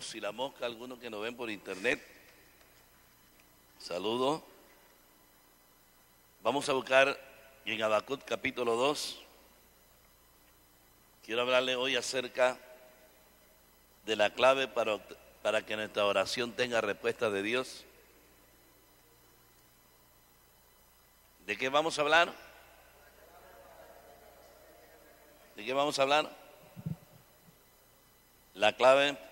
por si la mosca, algunos que nos ven por internet. Saludos. Vamos a buscar en Habacuc capítulo 2. Quiero hablarle hoy acerca de la clave para que nuestra oración tenga respuesta de Dios. ¿De qué vamos a hablar? ¿De qué vamos a hablar? La clave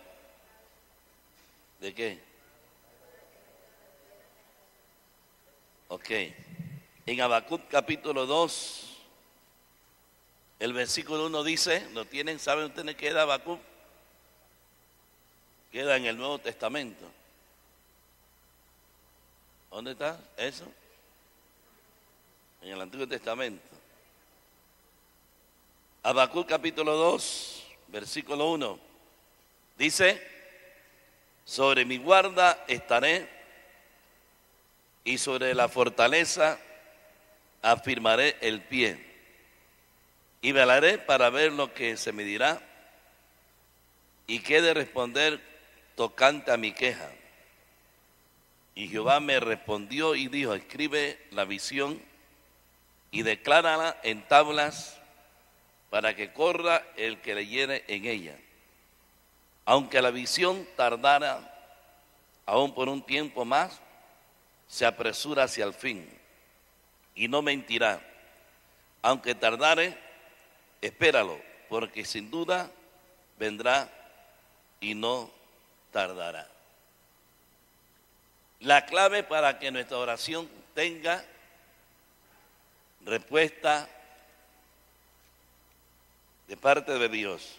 ¿de qué? Ok. En Habacuc capítulo 2, el versículo 1 dice, ¿lo tienen? ¿Saben ustedes qué era Habacuc? Queda en el Nuevo Testamento. ¿Dónde está eso? En el Antiguo Testamento. Habacuc capítulo 2, versículo 1. Dice, sobre mi guarda estaré y sobre la fortaleza afirmaré el pie y velaré para ver lo que se me dirá y qué de responder tocante a mi queja. Y Jehová me respondió y dijo, escribe la visión y declárala en tablas para que corra el que leyere en ella. Aunque la visión tardara aún por un tiempo más, se apresura hacia el fin y no mentirá. Aunque tardare, espéralo, porque sin duda vendrá y no tardará. La clave para que nuestra oración tenga respuesta de parte de Dios.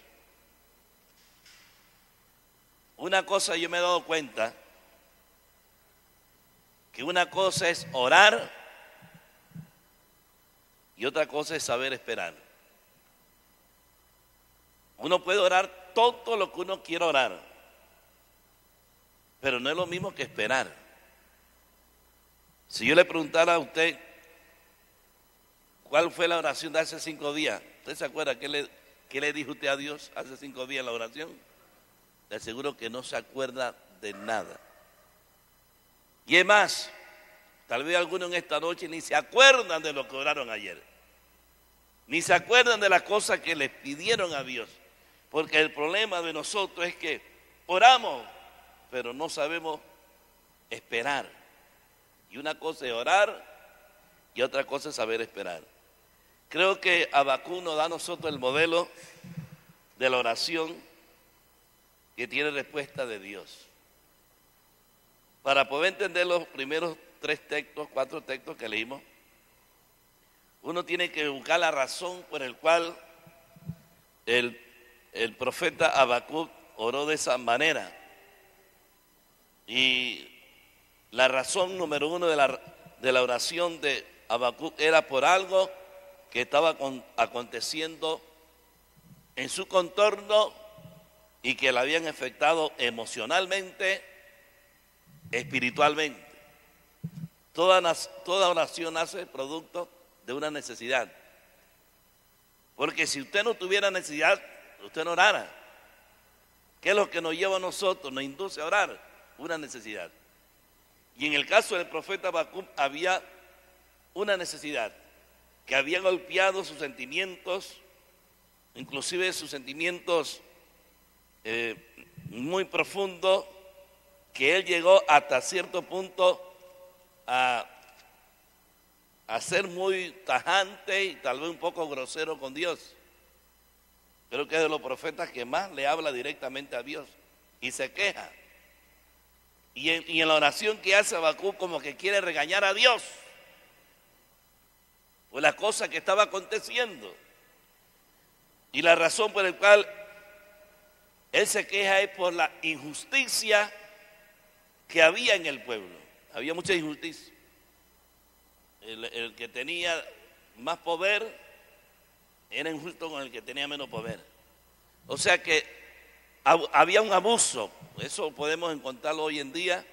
Una cosa yo me he dado cuenta, que una cosa es orar y otra cosa es saber esperar. Uno puede orar todo lo que uno quiera orar, pero no es lo mismo que esperar. Si yo le preguntara a usted cuál fue la oración de hace 5 días, ¿usted se acuerda qué le dijo usted a Dios hace 5 días en la oración? Le aseguro que no se acuerda de nada. Y es más, tal vez algunos en esta noche ni se acuerdan de lo que oraron ayer. Ni se acuerdan de las cosas que les pidieron a Dios. Porque el problema de nosotros es que oramos, pero no sabemos esperar. Y una cosa es orar y otra cosa es saber esperar. Creo que Habacuc nos da a nosotros el modelo de la oración que tiene respuesta de Dios. Para poder entender los primeros 4 textos que leímos, uno tiene que buscar la razón por el cual el profeta Habacuc oró de esa manera. Y la razón número 1 de la oración de Habacuc era por algo que estaba aconteciendo en su contorno y que la habían afectado emocionalmente, espiritualmente. Toda oración nace producto de una necesidad. Porque si usted no tuviera necesidad, usted no orara. ¿Qué es lo que nos lleva a nosotros? Nos induce a orar, una necesidad. Y en el caso del profeta Habacuc había una necesidad que había golpeado sus sentimientos, inclusive sus sentimientos muy profundos, que él llegó hasta cierto punto a ser muy tajante y tal vez un poco grosero con Dios. Creo que es de los profetas que más le habla directamente a Dios y se queja. Y en la oración que hace Habacuc como que quiere regañar a Dios por la cosa que estaba aconteciendo. Y la razón por la cual él se queja es por la injusticia que había en el pueblo. Había mucha injusticia. El que tenía más poder era injusto con el que tenía menos poder. O sea que había un abuso. Eso podemos encontrarlo hoy en día.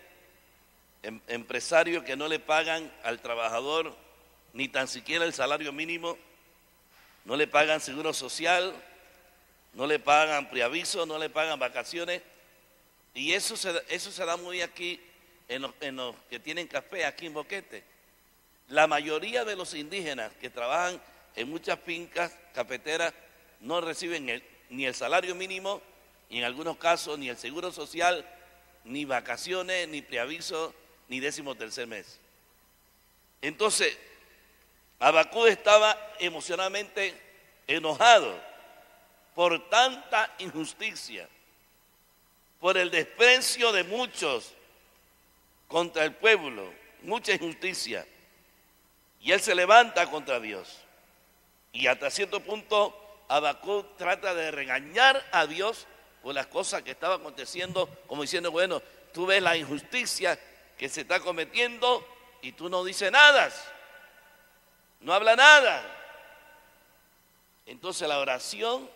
Empresarios que no le pagan al trabajador ni tan siquiera el salario mínimo, no le pagan seguro social, no le pagan preaviso, no le pagan vacaciones, Y eso se da muy aquí en los que tienen café, aquí en Boquete. La mayoría de los indígenas que trabajan en muchas fincas cafeteras no reciben ni el salario mínimo, y en algunos casos ni el seguro social, ni vacaciones, ni preaviso, ni 13º mes. Entonces, Habacuc estaba emocionalmente enojado por tanta injusticia, por el desprecio de muchos contra el pueblo, mucha injusticia. Y él se levanta contra Dios. Y hasta cierto punto Habacuc trata de regañar a Dios por las cosas que estaban aconteciendo, como diciendo, bueno, tú ves la injusticia que se está cometiendo y tú no dices nada, no habla nada. Entonces la oración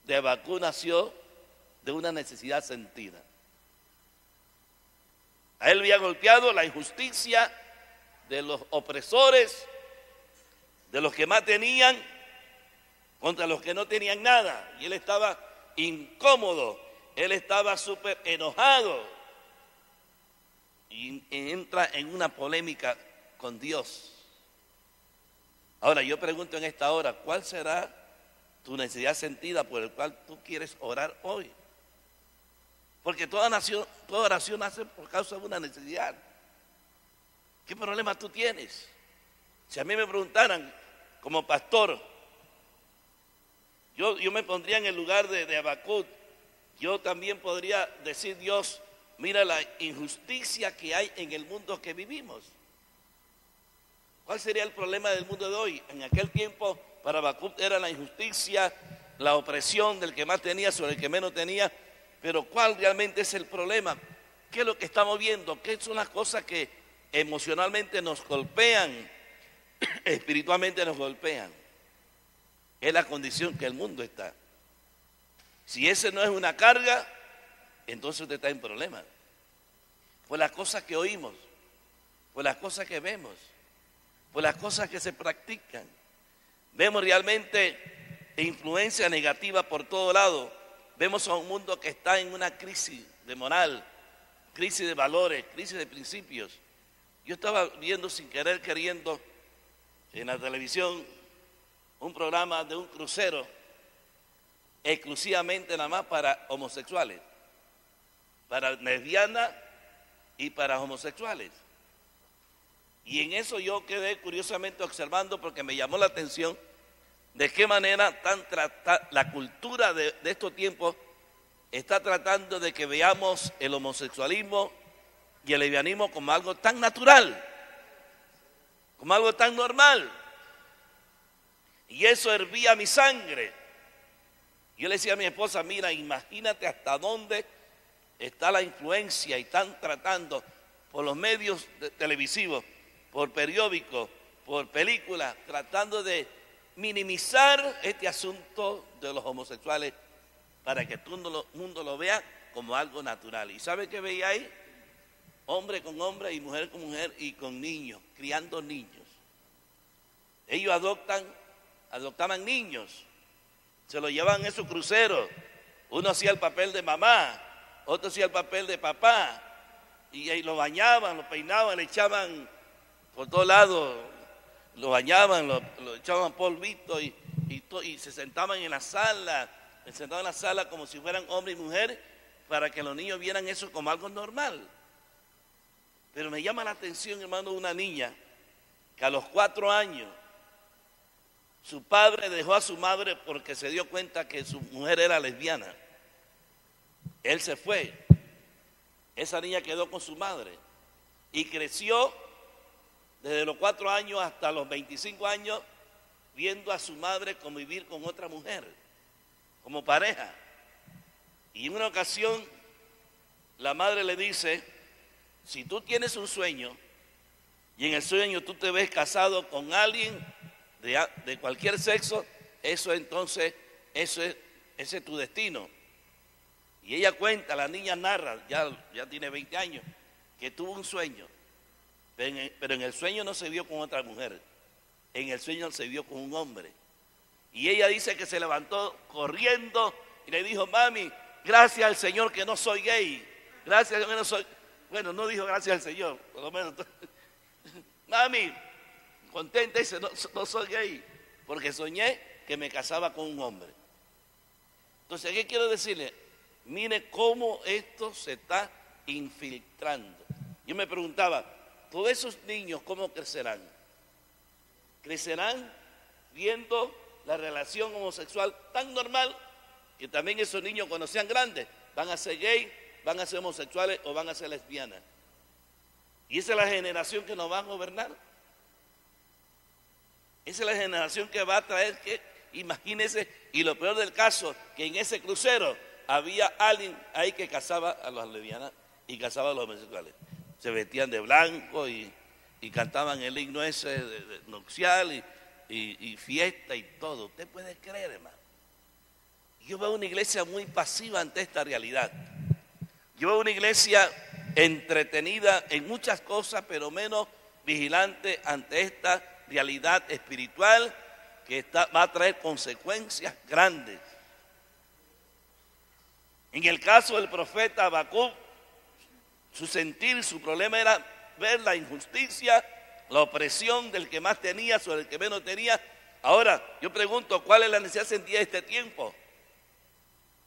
de Habacuc nació de una necesidad sentida. A él había golpeado la injusticia de los opresores, de los que más tenían, contra los que no tenían nada. Y él estaba incómodo, él estaba súper enojado. Y entra en una polémica con Dios. Ahora yo pregunto en esta hora, ¿cuál será tu necesidad sentida por el cual tú quieres orar hoy? Porque toda oración nace por causa de una necesidad. ¿Qué problema tú tienes? Si a mí me preguntaran como pastor, yo me pondría en el lugar de Habacuc. Yo también podría decir, Dios, mira la injusticia que hay en el mundo que vivimos. ¿Cuál sería el problema del mundo de hoy? En aquel tiempo para Habacuc era la injusticia, la opresión del que más tenía sobre el que menos tenía. Pero ¿cuál realmente es el problema? ¿Qué es lo que estamos viendo? ¿Qué son las cosas que emocionalmente nos golpean, espiritualmente nos golpean? Es la condición que el mundo está. Si ese no es una carga, entonces usted está en problemas. Por las cosas que oímos, por las cosas que vemos, por las cosas que se practican. Vemos realmente influencia negativa por todo lado. Vemos a un mundo que está en una crisis de moral, crisis de valores, crisis de principios. Yo estaba viendo sin querer queriendo en la televisión un programa de un crucero exclusivamente nada más para homosexuales, para lesbianas y para homosexuales. Y en eso yo quedé curiosamente observando porque me llamó la atención de qué manera la cultura de estos tiempos está tratando de que veamos el homosexualismo y el lesbianismo como algo tan natural, como algo tan normal. Y eso hervía mi sangre. Yo le decía a mi esposa, mira, imagínate hasta dónde está la influencia y están tratando por los medios televisivos, por periódicos, por películas, tratando de minimizar este asunto de los homosexuales para que todo el mundo lo vea como algo natural. ¿Y sabe qué veía ahí? Hombre con hombre y mujer con mujer y con niños, criando niños. Ellos adoptaban niños, se los llevaban en esos cruceros. Uno hacía el papel de mamá, otro hacía el papel de papá, y ahí lo bañaban, lo peinaban, le echaban por todos lados, lo bañaban, lo echaban polvito y se sentaban en la sala, como si fueran hombre y mujer, para que los niños vieran eso como algo normal. Pero me llama la atención, hermano, de una niña que a los 4 años su padre dejó a su madre porque se dio cuenta que su mujer era lesbiana. Él se fue. Esa niña quedó con su madre y creció desde los 4 años hasta los 25 años viendo a su madre convivir con otra mujer, como pareja. Y en una ocasión la madre le dice, si tú tienes un sueño y en el sueño tú te ves casado con alguien de cualquier sexo, ese es tu destino. Y ella cuenta, la niña narra, ya tiene 20 años, que tuvo un sueño, pero en el sueño no se vio con otra mujer, en el sueño se vio con un hombre. Y ella dice que se levantó corriendo y le dijo, mami, gracias al Señor que no soy gay, gracias, yo no soy, bueno, no dijo gracias al Señor, por lo menos. Mami, contenta, dice, no soy gay, porque soñé que me casaba con un hombre. Entonces, ¿qué quiero decirle? Mire cómo esto se está infiltrando. Yo me preguntaba, todos esos niños, ¿cómo crecerán? Crecerán viendo la relación homosexual tan normal que también esos niños cuando sean grandes van a ser gay, van a ser homosexuales o van a ser lesbianas. Y esa es la generación que nos va a gobernar. Esa es la generación que va a traer que, imagínense, y lo peor del caso, que en ese crucero había alguien ahí que casaba a las lesbianas y casaba a los homosexuales. Se vestían de blanco y cantaban el himno ese de nupcial y fiesta y todo. Usted puede creer, hermano. Yo veo una iglesia muy pasiva ante esta realidad. Yo veo una iglesia entretenida en muchas cosas, pero menos vigilante ante esta realidad espiritual que va a traer consecuencias grandes. En el caso del profeta Habacuc, su sentir, su problema era ver la injusticia, la opresión del que más tenía sobre el que menos tenía. Ahora, yo pregunto, ¿cuál es la necesidad sentida de este tiempo?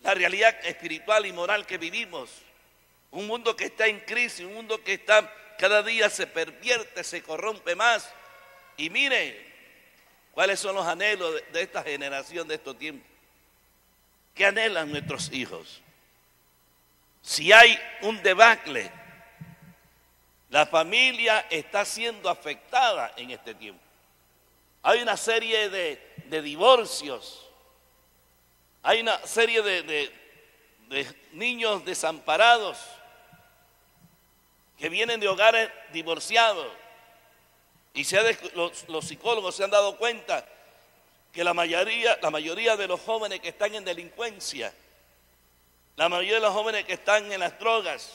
La realidad espiritual y moral que vivimos. Un mundo que está en crisis, un mundo que está cada día se pervierte, se corrompe más. Y mire, ¿cuáles son los anhelos de esta generación de estos tiempos? ¿Qué anhelan nuestros hijos? Si hay un debacle, la familia está siendo afectada en este tiempo. Hay una serie de divorcios, hay una serie de niños desamparados que vienen de hogares divorciados. Y los psicólogos se han dado cuenta que la mayoría de los jóvenes que están en delincuencia, la mayoría de los jóvenes que están en las drogas,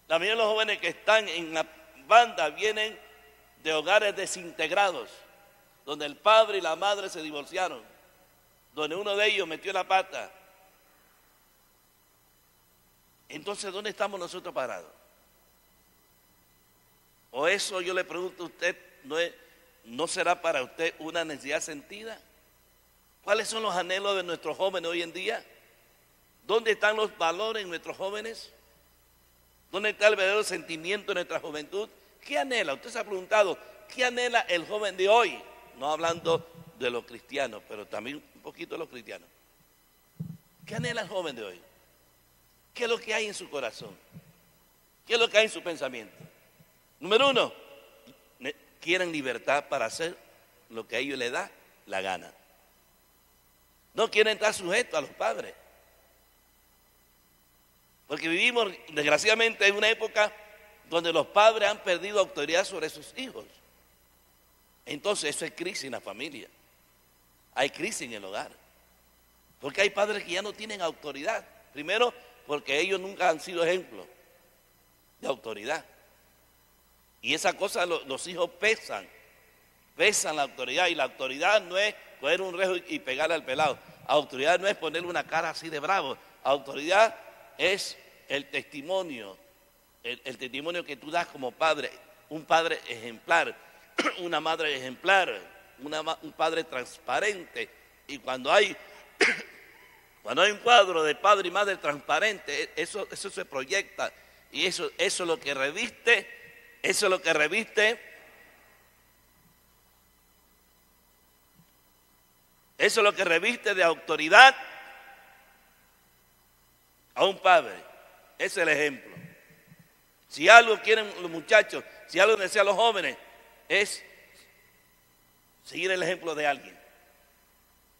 la mayoría de los jóvenes que están en la banda vienen de hogares desintegrados, donde el padre y la madre se divorciaron, donde uno de ellos metió la pata. Entonces, ¿dónde estamos nosotros parados? ¿O eso, yo le pregunto a usted, no será para usted una necesidad sentida? ¿Cuáles son los anhelos de nuestros jóvenes hoy en día? ¿Dónde están los valores en nuestros jóvenes? ¿Dónde está el verdadero sentimiento de nuestra juventud? ¿Qué anhela? Usted se ha preguntado, ¿qué anhela el joven de hoy? No hablando de los cristianos, pero también un poquito de los cristianos. ¿Qué anhela el joven de hoy? ¿Qué es lo que hay en su corazón? ¿Qué es lo que hay en su pensamiento? Número uno, quieren libertad para hacer lo que a ellos les da la gana. No quieren estar sujetos a los padres. Porque vivimos, desgraciadamente, en una época donde los padres han perdido autoridad sobre sus hijos. Entonces, eso es crisis en la familia. Hay crisis en el hogar. Porque hay padres que ya no tienen autoridad. Primero, porque ellos nunca han sido ejemplos de autoridad. Y esa cosa, los hijos pesan la autoridad. Y la autoridad no es coger un rejo y pegarle al pelado. Autoridad no es ponerle una cara así de bravo. Autoridad es el testimonio, el testimonio que tú das como padre, un padre ejemplar, una madre ejemplar, un padre transparente. Y cuando hay un cuadro de padre y madre transparente, eso se proyecta y eso es lo que reviste, de autoridad a un padre. Ese es el ejemplo. Si algo quieren los muchachos, si algo desean los jóvenes, es seguir el ejemplo de alguien.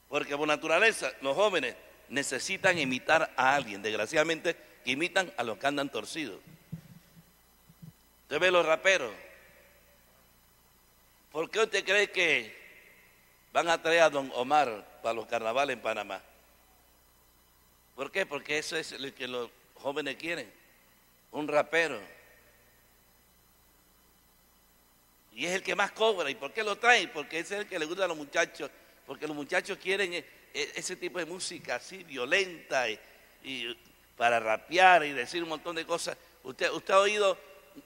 Porque por naturaleza los jóvenes necesitan imitar a alguien. Desgraciadamente que imitan a los que andan torcidos. Usted ve los raperos. ¿Por qué usted cree que van a traer a Don Omar para los carnavales en Panamá? ¿Por qué? Porque eso es lo que los jóvenes quieren, un rapero. Y es el que más cobra. ¿Y por qué lo traen? Porque ese es el que le gusta a los muchachos, porque los muchachos quieren ese tipo de música así violenta y para rapear y decir un montón de cosas. Usted ha oído,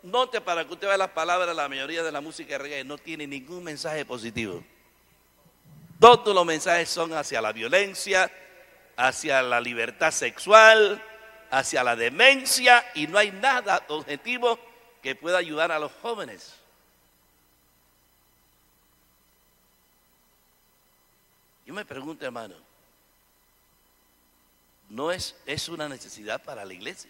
note para que usted vea las palabras, la mayoría de la música de reggae no tiene ningún mensaje positivo. Todos los mensajes son hacia la violencia, hacia la libertad sexual, hacia la demencia, y no hay nada objetivo que pueda ayudar a los jóvenes. Yo me pregunto, hermano, ¿no es una necesidad para la iglesia?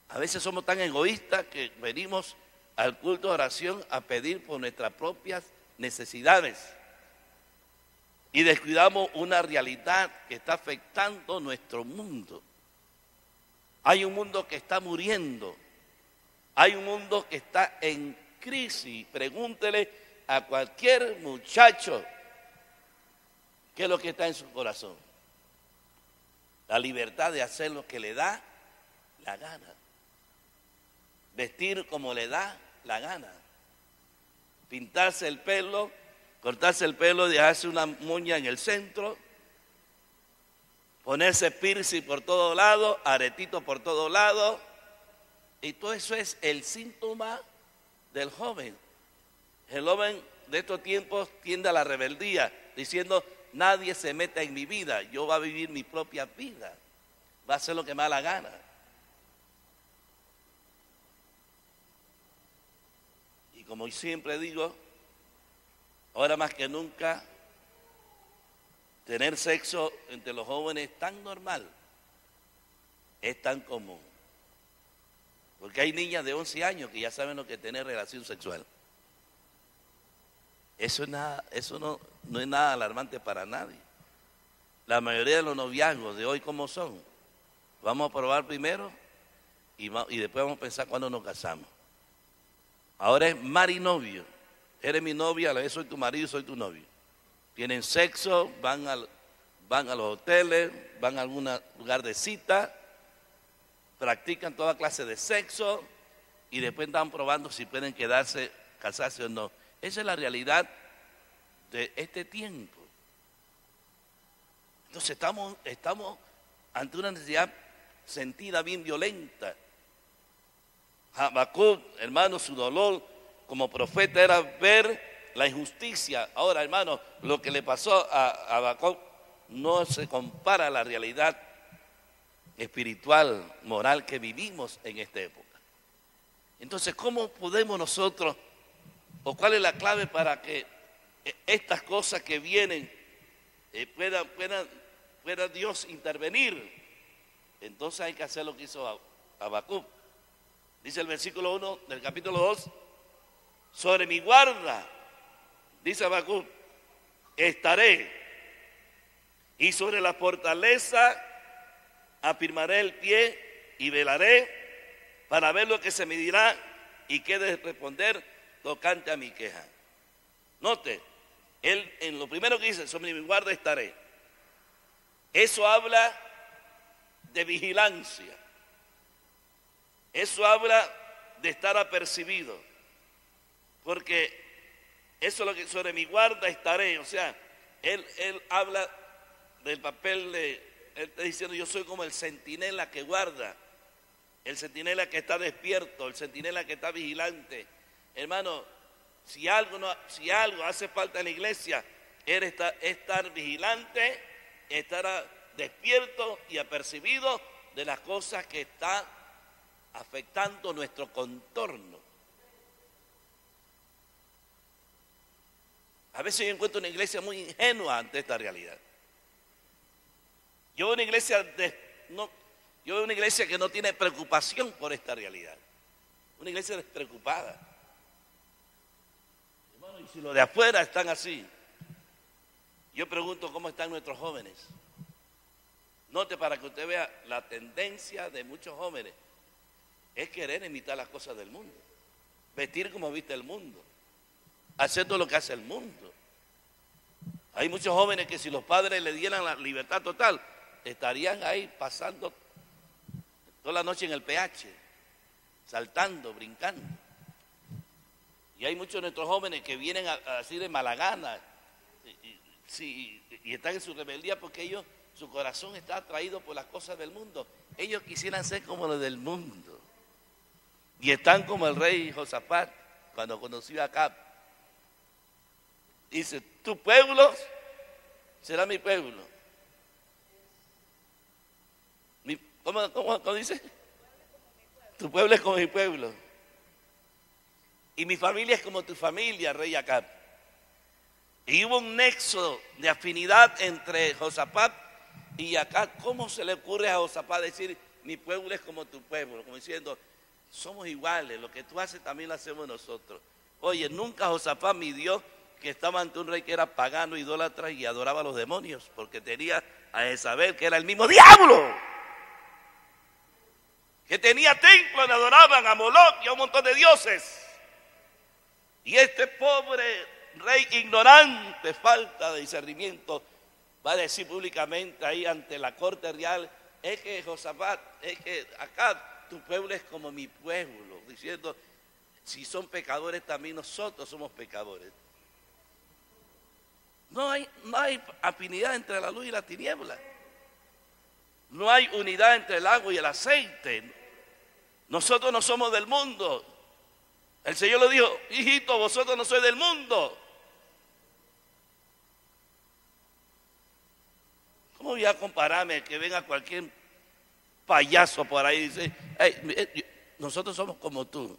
A veces somos tan egoístas que venimos al culto de oración a pedir por nuestras propias necesidades y descuidamos una realidad que está afectando nuestro mundo. Hay un mundo que está muriendo, hay un mundo que está en crisis. Pregúntele a cualquier muchacho qué es lo que está en su corazón. La libertad de hacer lo que le da la gana, vestir como le da la gana, pintarse el pelo, cortarse el pelo, dejarse una moña en el centro, ponerse piercing por todos lados, aretito por todos lados, y todo eso es el síntoma del joven. El joven de estos tiempos tiende a la rebeldía, diciendo: nadie se meta en mi vida, yo voy a vivir mi propia vida, va a hacer lo que me da la gana. Y como siempre digo, ahora más que nunca, tener sexo entre los jóvenes es tan normal, es tan común. Porque hay niñas de 11 años que ya saben lo que es tener relación sexual. Eso no es nada alarmante para nadie. La mayoría de los noviazgos de hoy, ¿cómo son? Vamos a probar primero y después vamos a pensar cuándo nos casamos. Ahora es mar y novio. Eres mi novia, a la vez soy tu marido, soy tu novio. Tienen sexo, van a los hoteles, van a algún lugar de cita, practican toda clase de sexo y después están probando si pueden quedarse, casarse o no. Esa es la realidad de este tiempo. Entonces estamos ante una necesidad sentida bien violenta. Habacuc, hermano, su dolor como profeta era ver la injusticia. Ahora, hermano, lo que le pasó a Habacuc no se compara a la realidad espiritual, moral que vivimos en esta época. Entonces, ¿cómo podemos nosotros, o cuál es la clave para que estas cosas que vienen pueda Dios intervenir? Entonces hay que hacer lo que hizo Habacuc. Dice el versículo 1 del capítulo 2, sobre mi guarda, dice Habacuc, estaré, y sobre la fortaleza afirmaré el pie y velaré para ver lo que se me dirá y qué de responder tocante a mi queja. Note, él en lo primero que dice, sobre mi guarda estaré. Eso habla de vigilancia. Eso habla de estar apercibido. Porque eso es lo que sobre mi guarda estaré. O sea, él habla del papel él está diciendo: yo soy como el centinela que guarda, el centinela que está despierto, el centinela que está vigilante. Hermano, si algo hace falta en la iglesia, es estar vigilante, estar despierto y apercibido de las cosas que están afectando nuestro contorno. A veces yo encuentro una iglesia muy ingenua ante esta realidad. Yo veo una iglesia que no tiene preocupación por esta realidad. Una iglesia despreocupada. Hermano, y si los de afuera están así, yo pregunto cómo están nuestros jóvenes. Note, para que usted vea la tendencia de muchos jóvenes, es querer imitar las cosas del mundo, vestir como viste el mundo, hacer todo lo que hace el mundo. Hay muchos jóvenes que si los padres le dieran la libertad total, estarían ahí pasando toda la noche en el PH, saltando, brincando. Y hay muchos de nuestros jóvenes que vienen así de mala gana, sí, y están en su rebeldía porque ellos, su corazón está atraído por las cosas del mundo. Ellos quisieran ser como los del mundo. Y están como el rey Josafat cuando conoció a Acab. Dice, tu pueblo será mi pueblo. ¿Cómo dice? Tu pueblo es como mi pueblo. Y mi familia es como tu familia, rey Acab. Y hubo un nexo de afinidad entre Josafat y Acab. ¿Cómo se le ocurre a Josafat decir, mi pueblo es como tu pueblo? Como diciendo, somos iguales, lo que tú haces también lo hacemos nosotros. Oye, nunca Josafat midió que estaba ante un rey que era pagano, idólatra y adoraba a los demonios, porque tenía a Jezabel, que era el mismo diablo, que tenía templos donde adoraban a Moloch y a un montón de dioses. Y este pobre rey ignorante, falta de discernimiento, va a decir públicamente ahí ante la corte real, es que Josafat, es que acá tu pueblo es como mi pueblo, diciendo, si son pecadores también nosotros somos pecadores. No hay afinidad entre la luz y la tiniebla. No hay unidad entre el agua y el aceite. Nosotros no somos del mundo. El Señor le dijo, hijito, vosotros no sois del mundo. ¿Cómo voy a compararme que venga cualquier payaso por ahí y dice, hey, nosotros somos como tú?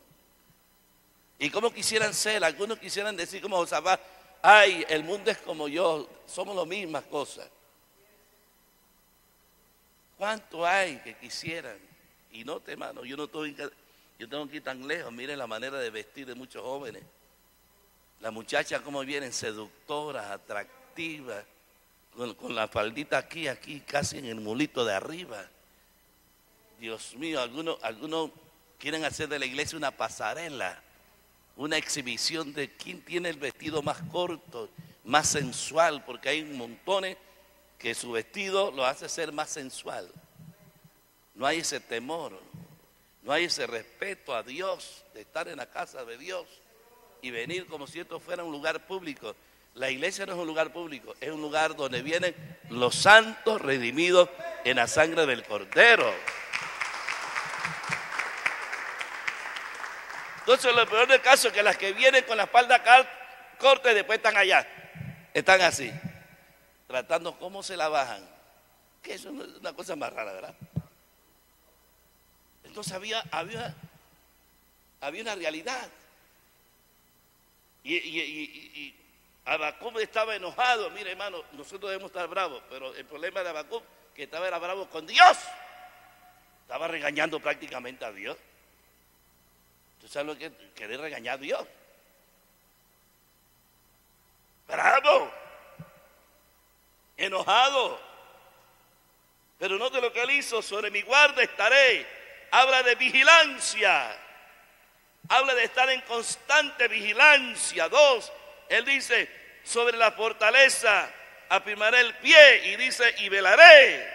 ¿Y cómo quisieran ser? Algunos quisieran decir como Josafat, ay, el mundo es como yo, somos las mismas cosas. ¿Cuánto hay que quisieran? Y no, hermano, yo tengo que ir tan lejos. Miren la manera de vestir de muchos jóvenes. Las muchachas como vienen seductoras, atractivas, con la faldita aquí, casi en el mulito de arriba. Dios mío, algunos quieren hacer de la iglesia una pasarela, una exhibición de quién tiene el vestido más corto, más sensual, porque hay montones que su vestido lo hace ser más sensual. No hay ese temor, no hay ese respeto a Dios, de estar en la casa de Dios y venir como si esto fuera un lugar público. La iglesia no es un lugar público, es un lugar donde vienen los santos redimidos en la sangre del Cordero. Entonces lo peor del caso es que las que vienen con la espalda corta y después están allá, están así, tratando cómo se la bajan, que eso es una cosa más rara, ¿verdad? Entonces había una realidad. Y Habacuc estaba enojado. Mire, hermano, nosotros debemos estar bravos, pero el problema de Habacuc que era bravo con Dios. Estaba regañando prácticamente a Dios. ¿Tú sabes lo que es querer regañar a Dios? Bravo, enojado. Pero note lo que él hizo: sobre mi guarda estaré. Habla de vigilancia, habla de estar en constante vigilancia. 2, él dice, sobre la fortaleza afirmaré el pie, y dice, y velaré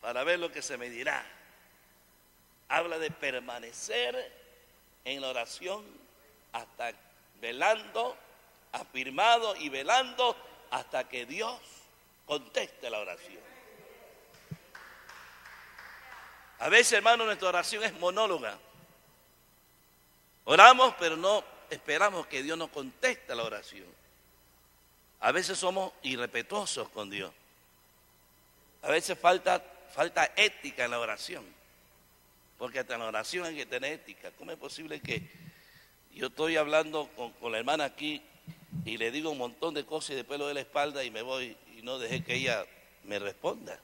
para ver lo que se me dirá. Habla de permanecer en la oración hasta velando, afirmado y velando hasta que Dios conteste la oración. A veces, hermano, nuestra oración es monóloga. Oramos, pero no esperamos que Dios nos conteste la oración. A veces somos irrespetuosos con Dios. A veces falta ética en la oración. Porque hasta en la oración hay que tener ética. ¿Cómo es posible que yo estoy hablando con la hermana aquí y le digo un montón de cosas y después le doy la espalda y me voy y no dejé que ella me responda?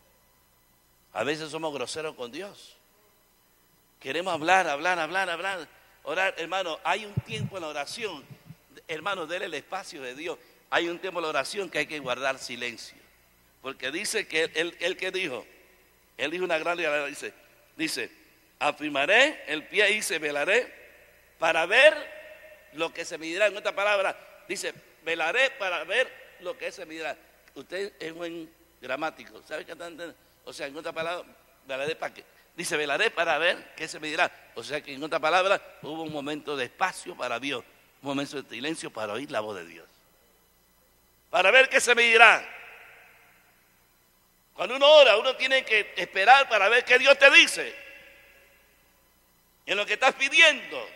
A veces somos groseros con Dios. Queremos hablar. Orar, hermano, hay un tiempo en la oración. Hermano, déle el espacio de Dios. Hay un tiempo en la oración que hay que guardar silencio. Porque dice que él que dijo, él dijo una gran realidad, dice, afirmaré el pie y se velaré para ver lo que se me dirá. En otra palabra, dice, velaré para ver lo que se me dirá. Usted es buen gramático, ¿sabe qué están entendiendo? O sea, en otra palabra, velaré para qué. Dice, velaré para ver qué se me dirá. O sea que en otra palabra, hubo un momento de espacio para Dios, un momento de silencio para oír la voz de Dios. para ver qué se me dirá. Cuando uno ora, uno tiene que esperar para ver qué Dios te dice en lo que estás pidiendo.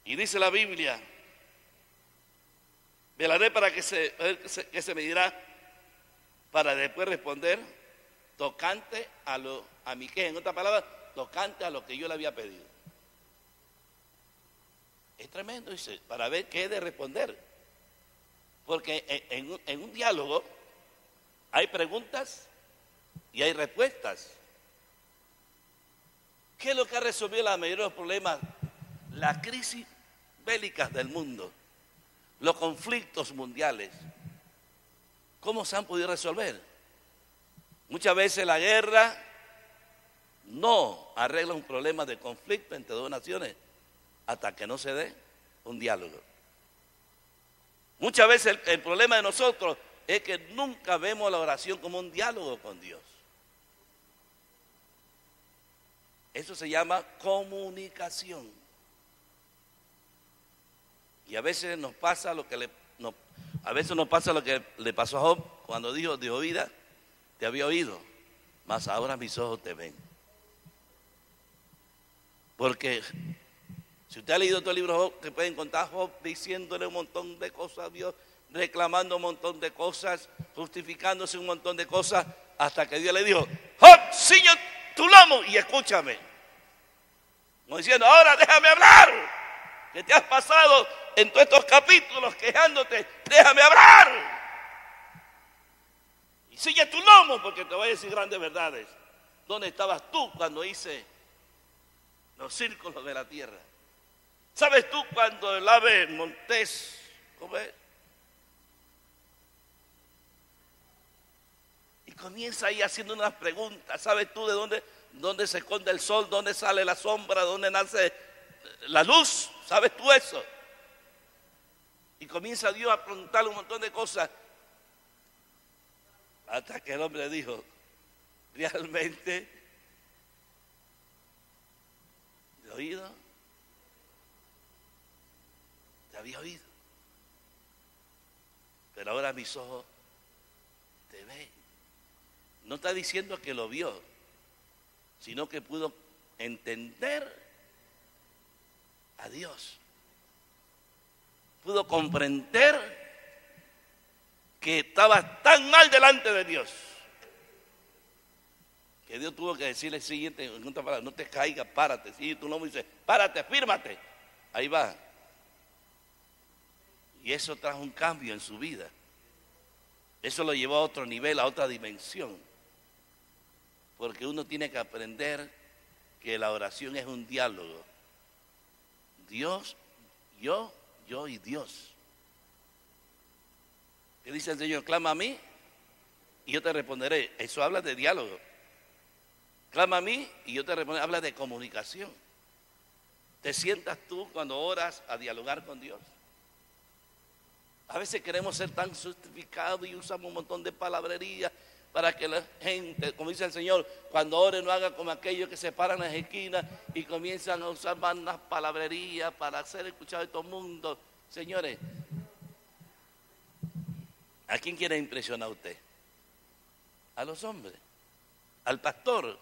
Y dice la Biblia, velaré para que se me dirá, para después responder tocante a mi queja. En otras palabras, tocante a lo que yo le había pedido. Es tremendo, dice, para ver qué he de responder. Porque en un diálogo hay preguntas y hay respuestas. ¿Qué es lo que ha resolvido la mayoría de los problemas? La crisis bélicas del mundo, los conflictos mundiales. ¿Cómo se han podido resolver? Muchas veces la guerra no arregla un problema de conflicto entre dos naciones hasta que no se dé un diálogo. Muchas veces el problema de nosotros es que nunca vemos la oración como un diálogo con Dios. Eso se llama comunicación. Y a veces nos pasa lo que le pasó a Job cuando dijo: de oída te había oído, mas ahora mis ojos te ven. Porque si usted ha leído todo el libro de Job, te puede encontrar Job diciéndole un montón de cosas a Dios, reclamando un montón de cosas, justificándose un montón de cosas, hasta que Dios le dijo: Job, ciñe tu lomo y escúchame. Como diciendo: ahora déjame hablar, que te has pasado en todos estos capítulos quejándote, déjame hablar. Y ciñe tu lomo, porque te voy a decir grandes verdades. ¿Dónde estabas tú cuando hice los círculos de la tierra? ¿Sabes tú cuando el ave montés, cómo es? Y comienza ahí haciendo unas preguntas. ¿Sabes tú de dónde se esconde el sol? ¿Dónde sale la sombra? ¿Dónde nace la luz? ¿Sabes tú eso? Y comienza Dios a preguntarle un montón de cosas. Hasta que el hombre dijo: realmente, ¿de oído? Te había oído, pero ahora mis ojos te ven. No está diciendo que lo vio, sino que pudo entender a Dios. Pudo comprender que estaba tan mal delante de Dios, que Dios tuvo que decirle el siguiente, en otra palabra: no te caigas, párate. Si tu nombre dice: párate, fírmate. Ahí va. Y eso trajo un cambio en su vida. Eso lo llevó a otro nivel, a otra dimensión. Porque uno tiene que aprender que la oración es un diálogo. Dios, yo y Dios. ¿Qué dice el Señor? Clama a mí y yo te responderé. Eso habla de diálogo. Clama a mí y yo te responderé. Habla de comunicación. ¿Te sientas tú cuando oras a dialogar con Dios? A veces queremos ser tan sofisticados y usamos un montón de palabrería para que la gente, como dice el Señor, cuando ore no haga como aquellos que se paran en las esquinas y comienzan a usar más palabrerías para ser escuchados de todo el mundo. Señores, ¿a quién quiere impresionar usted? A los hombres, al pastor.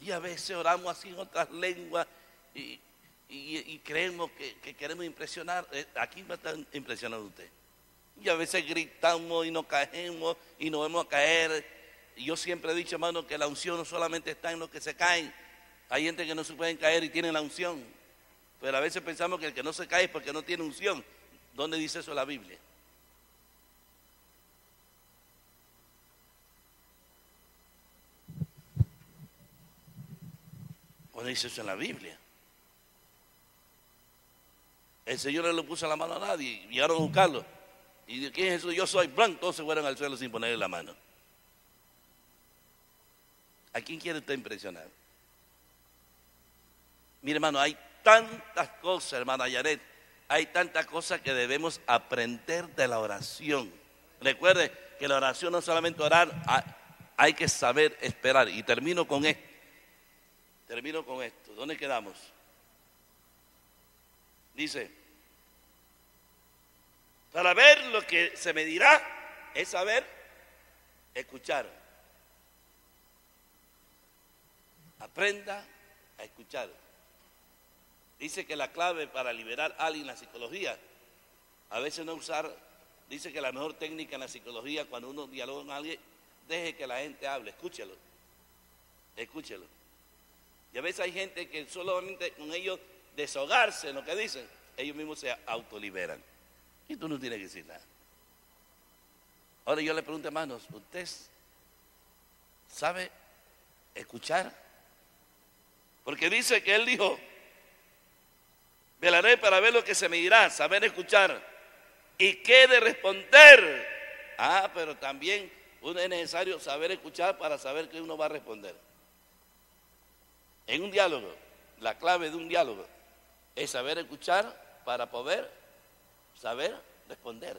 Y a veces oramos así en otras lenguas y creemos que queremos impresionar. ¿A quién va a estar impresionando usted? Y a veces gritamos y nos caemos y nos vamos a caer. Y yo siempre he dicho, hermano, que la unción no solamente está en los que se caen. Hay gente que no se pueden caer y tienen la unción. Pero a veces pensamos que el que no se cae es porque no tiene unción. ¿Dónde dice eso la Biblia? ¿Dónde dice eso en la Biblia? El Señor no le puso la mano a nadie y llegaron a buscarlo. Y dijo: ¿quién es eso? Yo soy blanco. Todos se fueron al suelo sin ponerle la mano. ¿A quién quiere usted impresionar? Mire, hermano, hay tantas cosas, hermana Yaret, hay tantas cosas que debemos aprender de la oración. Recuerde que la oración no es solamente orar, hay que saber esperar. Y termino con esto. ¿Dónde quedamos? Dice: Para ver lo que se me dirá es saber escuchar. Aprenda a escuchar. Dice que la clave para liberar a alguien en la psicología, a veces no usar, dice que la mejor técnica en la psicología cuando uno dialoga con alguien, deje que la gente hable, escúchelo. Escúchelo. Y a veces hay gente que solamente con ellos desahogarse en lo que dicen, ellos mismos se autoliberan. Y tú no tienes que decir nada. Ahora yo le pregunto, hermanos, ¿usted sabe escuchar? Porque dice que él dijo, velaré para ver lo que se me dirá, saber escuchar y qué de responder. Pero también es necesario saber escuchar para saber qué uno va a responder. En un diálogo, la clave de un diálogo es saber escuchar para poder saber responder.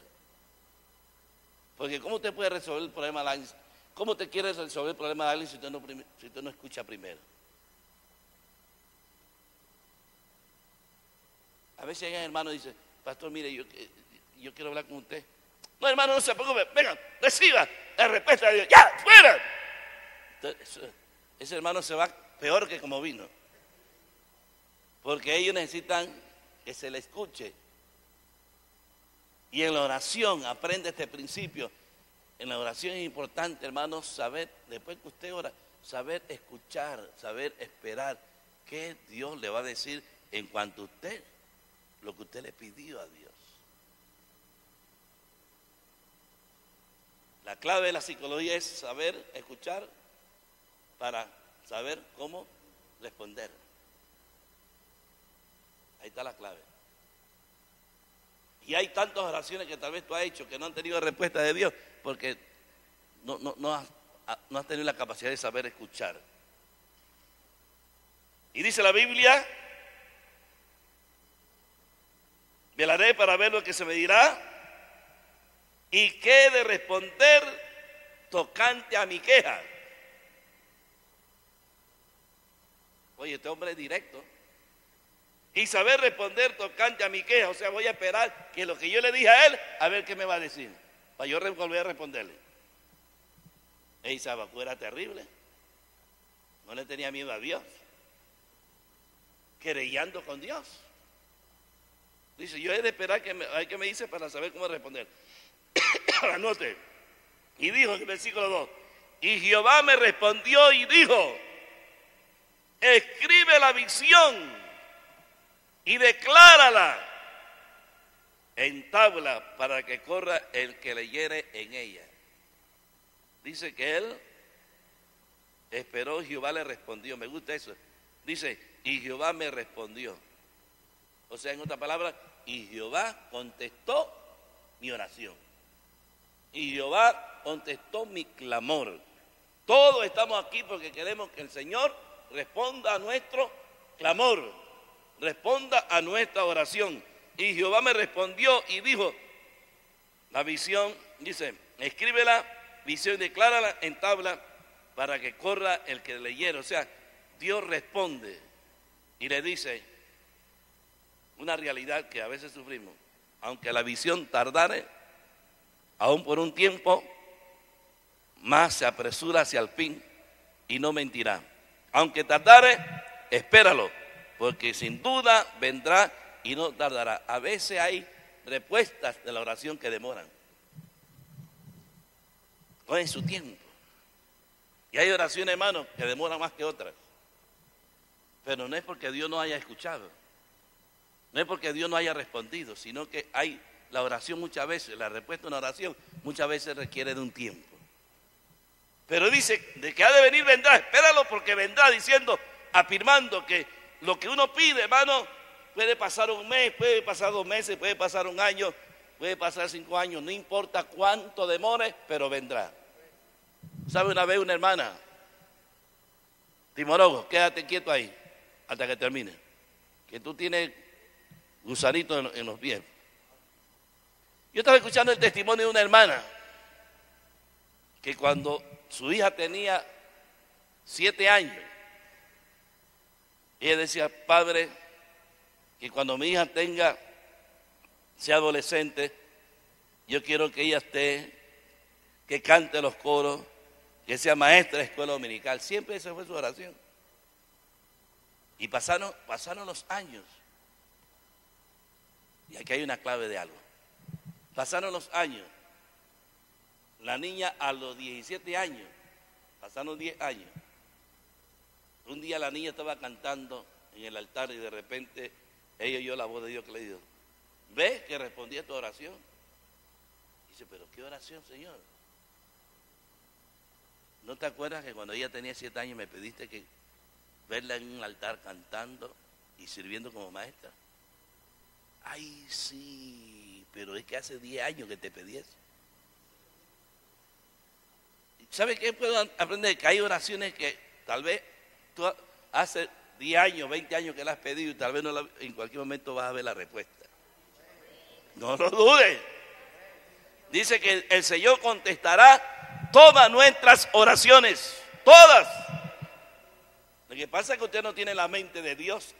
Porque ¿cómo usted puede resolver el problema de alguien? ¿Cómo te quiere resolver el problema de alguien si usted no escucha primero? A veces hay hermanos que dicen, pastor, mire, yo quiero hablar con usted. No, hermano, no se preocupe, venga, reciba la respuesta de Dios, ya, fuera. Entonces, ese hermano se va peor que como vino. Porque ellos necesitan que se le escuche. Y en la oración, aprende este principio. En la oración es importante, hermanos, saber, después que usted ora, saber escuchar, saber esperar qué Dios le va a decir en cuanto a usted, lo que usted le pidió a Dios. La clave de la psicología es saber escuchar para saber cómo responder. Ahí está la clave. Y hay tantas oraciones que tal vez tú has hecho que no han tenido respuesta de Dios porque no has tenido la capacidad de saber escuchar. Y dice la Biblia, velaré para ver lo que se me dirá y qué de responder tocante a mi queja. Oye, este hombre es directo. Y saber responder tocante a mi queja, o sea, voy a esperar que lo que yo le dije a él, a ver qué me va a decir, para yo volver a responderle. Abacú era terrible, no le tenía miedo a Dios, querellando con Dios. Dice, yo he de esperar a ver qué me dice para saber cómo responder. Anote, y dijo en el versículo 2, y Jehová me respondió y dijo, escribe la visión y declárala en tabla para que corra el que leyere en ella. Dice que él esperó y Jehová le respondió. Me gusta eso. Dice, y Jehová me respondió. O sea, en otra palabra, y Jehová contestó mi oración. Y Jehová contestó mi clamor. Todos estamos aquí porque queremos que el Señor responda a nuestro clamor. Responda a nuestra oración. Y Jehová me respondió y dijo, la visión, dice, escribe la visión y declárala en tabla para que corra el que leyera. O sea, Dios responde y le dice una realidad que a veces sufrimos. Aunque la visión tardare, aún por un tiempo, más se apresura hacia el fin y no mentirá. Aunque tardare, espéralo, porque sin duda vendrá y no tardará. A veces hay respuestas de la oración que demoran. No en su tiempo. Y hay oraciones, hermanos, que demoran más que otras. Pero no es porque Dios no haya escuchado. No es porque Dios no haya respondido, sino que hay la oración muchas veces, la respuesta a una oración muchas veces requiere de un tiempo. Pero dice, de que ha de venir vendrá, espéralo porque vendrá, diciendo, afirmando que lo que uno pide, hermano, puede pasar un mes, puede pasar 2 meses, puede pasar un año, puede pasar 5 años, no importa cuánto demore, pero vendrá. ¿Sabe una vez una hermana? Timorogo, quédate quieto ahí hasta que termine, que tú tienes gusanitos en los pies. Yo estaba escuchando el testimonio de una hermana que cuando su hija tenía 7 años, ella decía, padre, que cuando mi hija sea adolescente, Yo quiero que ella esté, que cante los coros, que sea maestra de escuela dominical. Siempre esa fue su oración. Y pasaron los años. Y aquí hay una clave de algo. Pasaron los años. La niña a los 17 años, pasaron 10 años. Un día la niña estaba cantando en el altar y de repente ella oyó la voz de Dios que le dijo: ¿ves que respondí a tu oración? Dice: ¿pero qué oración, Señor? ¿No te acuerdas que cuando ella tenía 7 años me pediste que verla en un altar cantando y sirviendo como maestra? Ay, sí, pero es que hace 10 años que te pedí eso. ¿Sabe qué puedo aprender? Que hay oraciones que tal vez tú hace 10 años, 20 años que la has pedido y tal vez en cualquier momento vas a ver la respuesta. No lo dudes. Dice que el Señor contestará todas nuestras oraciones, todas. Lo que pasa es que usted no tiene la mente de Dios,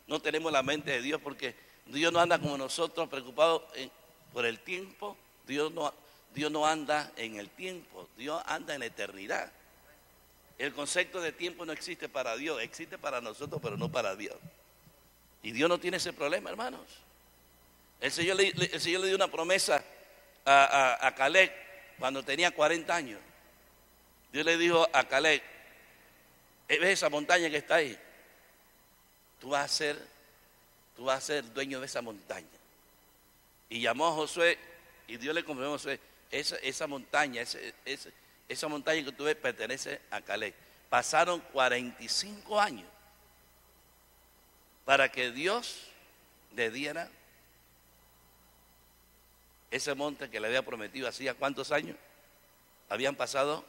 no tenemos la mente de Dios, porque Dios no anda como nosotros preocupados por el tiempo. Dios no anda en el tiempo, Dios anda en la eternidad. El concepto de tiempo no existe para Dios, existe para nosotros, pero no para Dios. Y Dios no tiene ese problema, hermanos. El Señor le dio una promesa a Caleb cuando tenía 40 años. Dios le dijo a Caleb: ¿ves esa montaña que está ahí? Tú vas a ser dueño de esa montaña. Y llamó a Josué y Dios le confirmó a Josué: esa montaña, esa montaña que tú ves pertenece a Caleb. Pasaron 45 años para que Dios le diera ese monte que le había prometido. ¿Hacía cuántos años? Habían pasado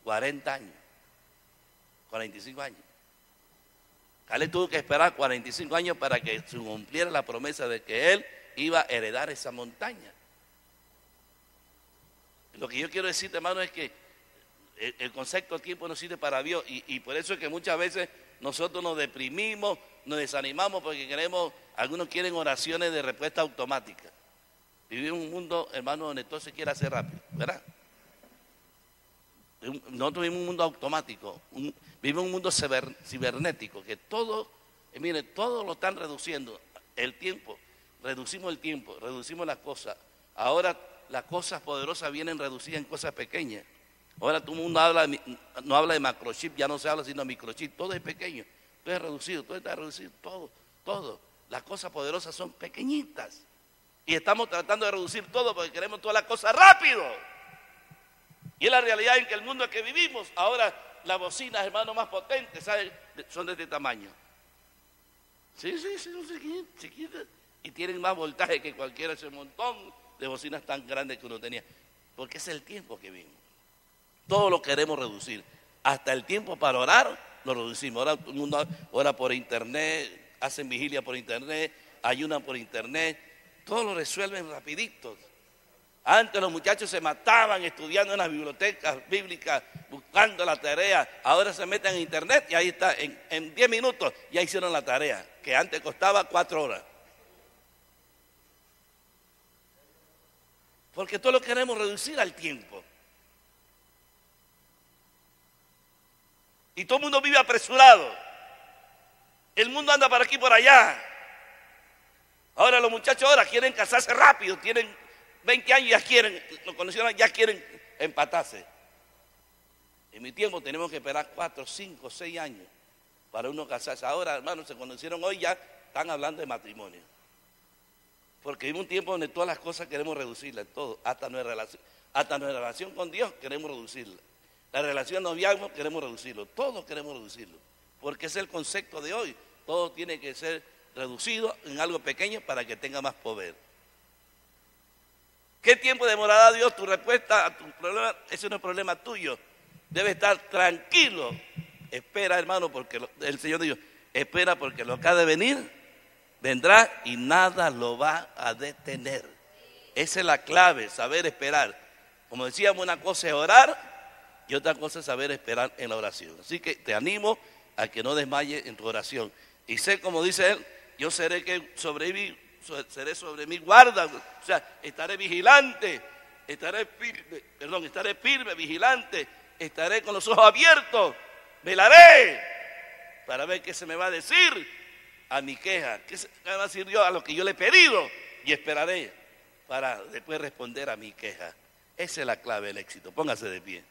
40 años, 45 años. Caleb tuvo que esperar 45 años para que se cumpliera la promesa de que él iba a heredar esa montaña. Lo que yo quiero decirte, hermano, es que el concepto del tiempo no sirve para Dios, y por eso es que muchas veces nosotros nos deprimimos, nos desanimamos porque algunos quieren oraciones de respuesta automática. Vivimos en un mundo, hermano, donde todo se quiere hacer rápido, ¿verdad? Nosotros vivimos un mundo automático, vivimos un mundo cibernético, que todo, mire, todo lo están reduciendo. El tiempo, reducimos el tiempo, reducimos las cosas. Ahora las cosas poderosas vienen reducidas en cosas pequeñas. Ahora todo el mundo no habla de macrochip, ya no se habla sino de microchip, todo es pequeño, todo es reducido, todo está reducido, todo. Las cosas poderosas son pequeñitas. Y estamos tratando de reducir todo porque queremos todas las cosas rápido. Y es la realidad en que el mundo en que vivimos, ahora las bocinas, hermano, más potentes, ¿sabes? Son de este tamaño. Sí, son chiquitas. Y tienen más voltaje que cualquiera, ese montón de bocinas tan grandes que uno tenía. Porque es el tiempo que vivimos. Todo lo queremos reducir. Hasta el tiempo para orar lo reducimos. Ahora todo el mundo ora por internet, hacen vigilia por internet, ayunan por internet. Todo lo resuelven rapidito. Antes los muchachos se mataban estudiando en las bibliotecas bíblicas, buscando la tarea. Ahora se meten en internet y ahí está, en 10 minutos ya hicieron la tarea, que antes costaba 4 horas. Porque todo lo queremos reducir al tiempo. Y todo el mundo vive apresurado. El mundo anda para aquí y por allá. Ahora los muchachos quieren casarse rápido, tienen 20 años y ya quieren empatarse. En mi tiempo tenemos que esperar 4, 5, 6 años para uno casarse. Ahora, hermanos, se conocieron hoy, ya están hablando de matrimonio. Porque hay un tiempo donde todas las cosas queremos reducirlas, todo, hasta nuestra relación con Dios queremos reducirla. La relación noviazgo queremos reducirlo, todo queremos reducirlo. Porque es el concepto de hoy, todo tiene que ser reducido en algo pequeño para que tenga más poder. ¿Qué tiempo demorará Dios tu respuesta a tu problema? Ese no es problema tuyo. Debe estar tranquilo. Espera, hermano, porque el Señor dijo: espera, porque lo que ha de venir vendrá y nada lo va a detener. Esa es la clave, saber esperar. Como decíamos, una cosa es orar y otra cosa es saber esperar en la oración. Así que te animo a que no desmayes en tu oración. Y sé, como dice él, yo seré que seré sobre mi guarda, o sea, estaré vigilante, estaré firme, vigilante, estaré con los ojos abiertos, velaré para ver qué se me va a decir a mi queja, qué se me va a decir yo a lo que yo le he pedido, y esperaré para después responder a mi queja. Esa es la clave del éxito. Póngase de pie.